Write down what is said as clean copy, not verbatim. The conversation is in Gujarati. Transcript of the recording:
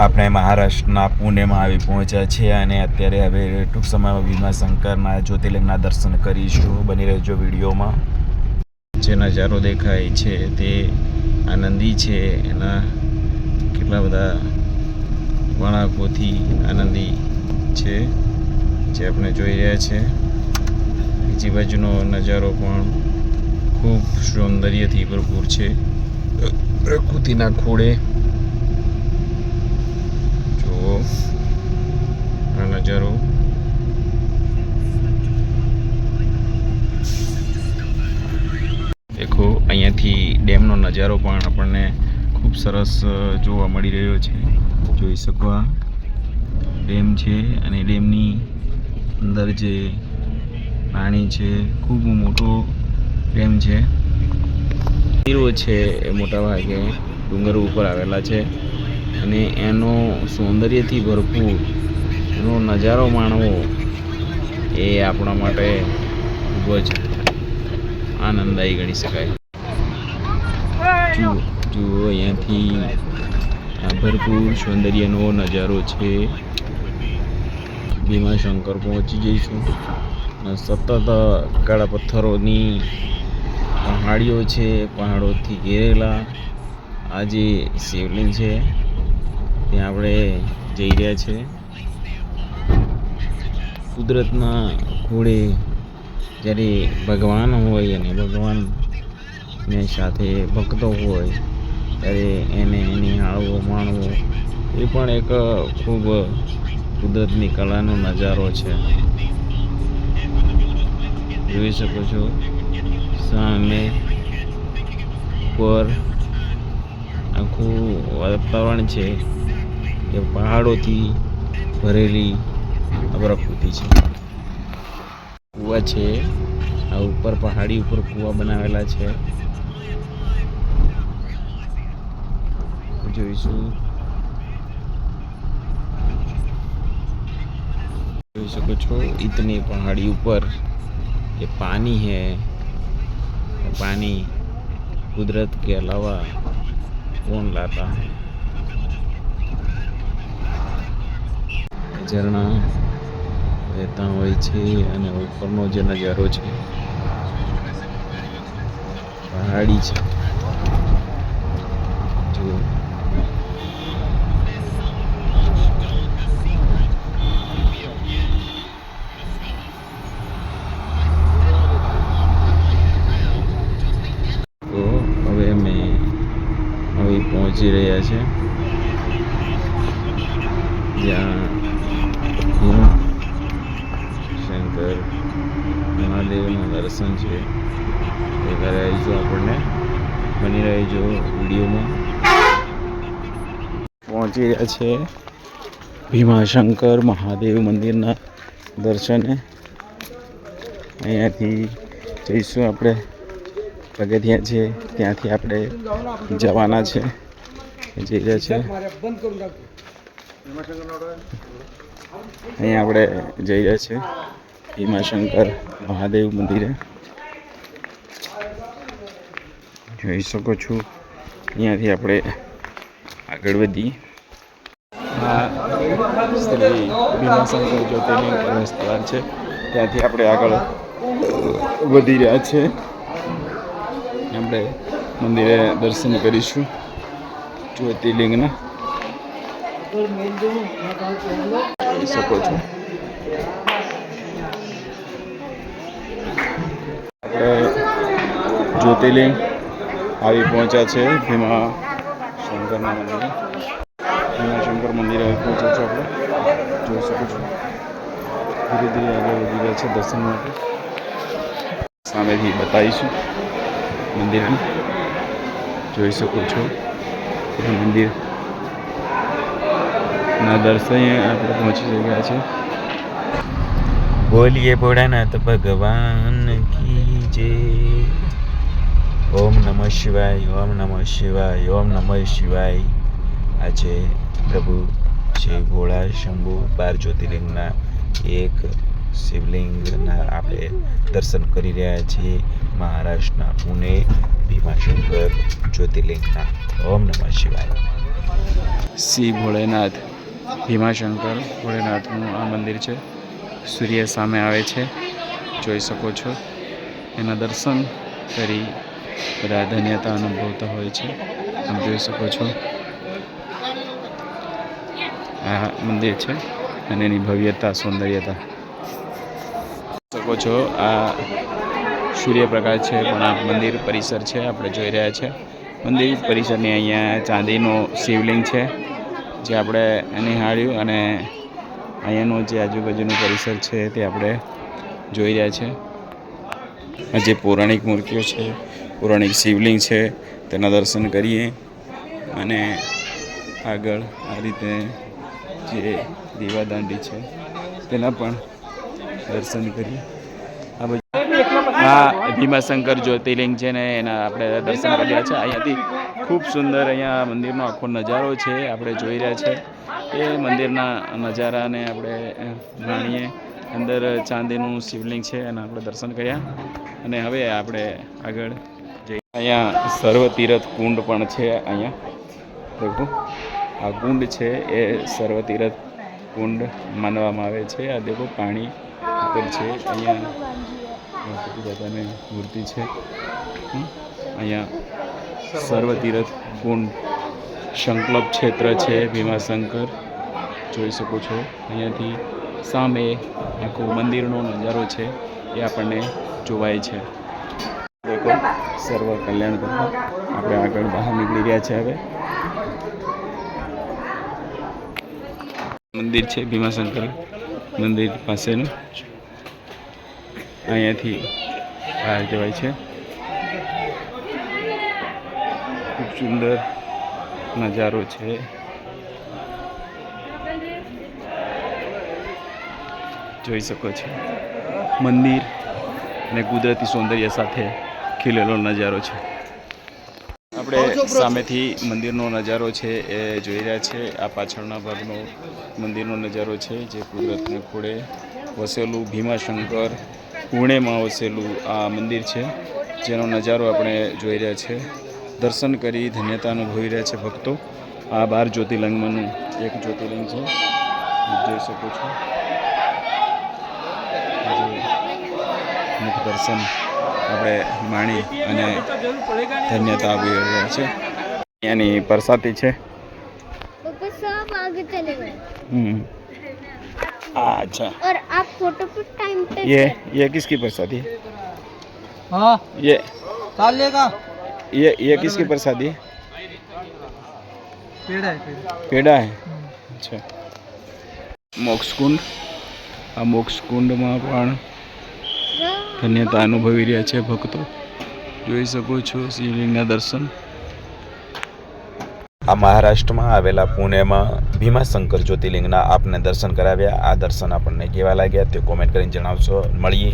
આપણે મહારાષ્ટ્રના પુણેમાં આવી પહોંચ્યા છે અને અત્યારે હવે ટૂંક સમયમાં ભીમાશંકરના જ્યોતિર્લિંગના દર્શન કરીશું. બની રહેજો વિડીયોમાં. જે નજારો દેખાય છે તે આનંદી છે. એના કેટલા બધા વળાંકોથી આનંદી છે જે આપણે જોઈ રહ્યા છે. બીજી બાજુનો નજારો પણ ખૂબ સૌંદર્યથી ભરપૂર છે. પ્રકૃતિના ખોળે જુઓ આ નજારો. દેખો અહીંયાથી ડેમનો નજારો પણ આપણને ખૂબ સરસ જોવા મળી રહ્યો છે. જોઈ શકો આ ડેમ છે અને ડેમની અંદર જે પાણી છે ખૂબ મોટો ડેમ છે. મંદિરો છે એ મોટા ભાગે ડુંગર ઉપર આવેલા છે અને એનો સૌંદર્યથી ભરપૂર એનો નજારો માણવો એ આપણા માટે ખૂબ જ આનંદદાયી ગણી શકાય. જુઓ અહીંયાથી ભરપૂર સૌંદર્યનો નજારો છે. ભીમાશંકર પહોંચી જઈશું. સતત કાળા પથ્થરોની પહાડીઓ છે, પહાડોથી ઘેરેલા આ જે શિવલિંગ છે ત્યાં આપણે જઈ રહ્યા છે. કુદરતના ખોળે જ્યારે ભગવાન હોય અને ભગવાનને સાથે ભક્તો હોય ત્યારે એને નિહાળવો માણવો એ પણ એક ખૂબ કુદરતની કલાનો નજારો છે. જોઈ શકો છો સામે ઉપર આખું વાતાવરણ છે કે પહાડોથી ભરેલી પ્રકૃતિ છે. કૂવા છે આ ઉપર પહાડી ઉપર કૂવા બનાવેલા છે. જોઈ શકો છો इतनी पहाड़ी ऊपर ये पानी है. पानी कुदरत के अलावा कौन लाता है. झरना વહેતા હોય છે અને ઉપરનો જે નજારો છે પહાડી છે. જો તો હવે અમે પહોંચી રહ્યા છે જ્યાં શંકર મહાદેવનું દર્શન છે એ કરાવીશું. આપણને બની રહેજો વિડીયોમાં. પહોંચી રહ્યા છે ભીમાશંકર મહાદેવ મંદિરના દર્શને. અહીંયાથી જઈશું આપણે પગથિયાં છે ત્યાંથી આપણે જવાના છે. જઈ રહ્યા છે અહીંયા આપણે જઈ રહ્યા છે ભીમાશંકર મહાદેવ મંદિરે. જોઈ શકો છો અહીંયાથી આપણે આગળ વધી આ શ્રી ભીમાશંકર જ્યોતિર્લિંગ પ્રવેશદ્વાર છે ત્યાંથી આપણે આગળ વધી રહ્યા છે. આપણે મંદિરે દર્શન કરીશું જ્યોતિર્લિંગના. જોઈ શકો છો આપણે જ્યોતિર્લિંગ આવી પહોંચ્યા છે ભીમાશંકરના મંદિરે. ભીમાશંકર મંદિરે આવી પહોંચ્યા છે આપણે. જોઈ શકો છો ધીરે ધીરે આગળ વધી રહ્યા છે દર્શન માટે. સામેથી બતાવીશું મંદિરને. જોઈ શકો છો મંદિર ના દર્શને આપણે પહોંચી ગયા છે. બોલીએ ભોળાનાથ ભગવાન કી જય. ઓમ નમઃ શિવાય, ઓમ નમઃ શિવાય, ઓમ નમઃ શિવાય. આજે પ્રભુ શ્રી ભોળા શંભુ 12 જ્યોતિર્લિંગના એક શિવલિંગના આપણે દર્શન કરી રહ્યા છીએ મહારાષ્ટ્રના પુણે ભીમાશંકર જ્યોતિર્લિંગના. ઓમ નમઃ શિવાય. શ્રી ભોળેનાથ ભીમાશંકર ભોળેનાથનું આ મંદિર છે. સૂર્ય સામે આવે છે, જોઈ શકો છો. એના દર્શન કરી બધા ધન્યતા અનુભવતા હોય છે. આમ જોઈ શકો છો આ મંદિર છે અને એની ભવ્યતા સૌંદર્યતા શકો છો. આ સૂર્યપ્રકાશ છે પણ આ મંદિર પરિસર છે આપણે જોઈ રહ્યા છે. મંદિર પરિસરની અહીંયા ચાંદીનો શિવલિંગ છે જે આપણે નિહાળ્યું અને અહીંયાનો જે આજુબાજુનો પરિસર છે તે આપણે જોઈ રહ્યા છે. આ જે પૌરાણિક મૂર્તિઓ છે, પૌરાણિક શિવલિંગ છે તેના દર્શન કરીએ અને આગળ આ રીતે જે દીવાદાંડી છે તેના પણ દર્શન કરીએ. આ બધું આ ભીમાશંકર જ્યોતિર્લિંગ છે ને એના આપણે દર્શન કરી રહ્યા છે. અહીંયાથી ખૂબ સુંદર અહીંયા મંદિરનો આખો નજારો છે આપણે જોઈ રહ્યા છે. એ મંદિરના નજારાને આપણે માણીએ. અંદર ચાંદીનું શિવલિંગ છે અને આપણે દર્શન કર્યા અને હવે આપણે આગળ જઈએ. અહીંયા સર્વતીર્થ કુંડ પણ છે. અહીંયા દેખો આ કુંડ છે એ સર્વતીર્થ કુંડ માનવામાં આવે છે. આ દેખો પાણી ઉપર છે. અહીંયા ગણપતિ દાદાની મૂર્તિ છે. અહીંયા સર્વતીર્થ કુંડ સંકલ્પ ક્ષેત્ર છે ભીમાશંકર જોઈ શકો છો. અહીંયાથી સામે આખો મંદિરનો નજારો છે એ આપણને જોવાય છે. દેખો સર્વ કલ્યાણ કરવા આપણે આગળ બહાર નીકળી રહ્યા છે. હવે મંદિર છે ભીમાશંકર મંદિર પાસેનું. અહીંયાથી બહાર જવાય છે. ખૂબ સુંદર નજારો છે. જોઈ શકો છો મંદિર અને કુદરતી સૌંદર્ય સાથે ખીલેલો નજારો છે. આપણે સામેથી મંદિરનો નજારો છે એ જોઈ રહ્યા છે. આ પાછળના ભાગનો મંદિરનો નજારો છે જે કુદરતને ખોળે વસેલું ભીમાશંકર પુણેમાં વસેલું આ મંદિર છે જેનો નજારો આપણે જોઈ રહ્યા છે. દર્શન કરી ધન્યતા અનુભવી રહ્યા છે ભક્તો. આ 12 જ્યોતિર્લિંગમાંનું એક જ્યોતિર્લિંગ છે જોઈ શકો છો. મુખ દર્શન આપણે માણી અને ધન્યતા આપી રહ્યા છે. અહીંયાની પ્રસાદી છે. अच्छा और आप फोटो पे टाइम पे ये किसकी प्रसादी है? हाँ ये साले का ये किसकी प्रसादी है? पेड़ है पेड़ा है. अच्छा મોક્ષકુંડ. આ મોક્ષકુંડમાં પણ ધન્યતા અનુભવી રહ્યા છે ભક્તો. જોઈ શકો છો શિવલિંગના દર્શન. આ મહારાષ્ટ્રમાં આવેલા પુણેમાં ભીમાશંકર જ્યોતિર્લિંગના આપને દર્શન કરાવ્યા. આ દર્શન આપણને કેવા લાગ્યા તે કોમેન્ટ કરીને જણાવશો. મળીએ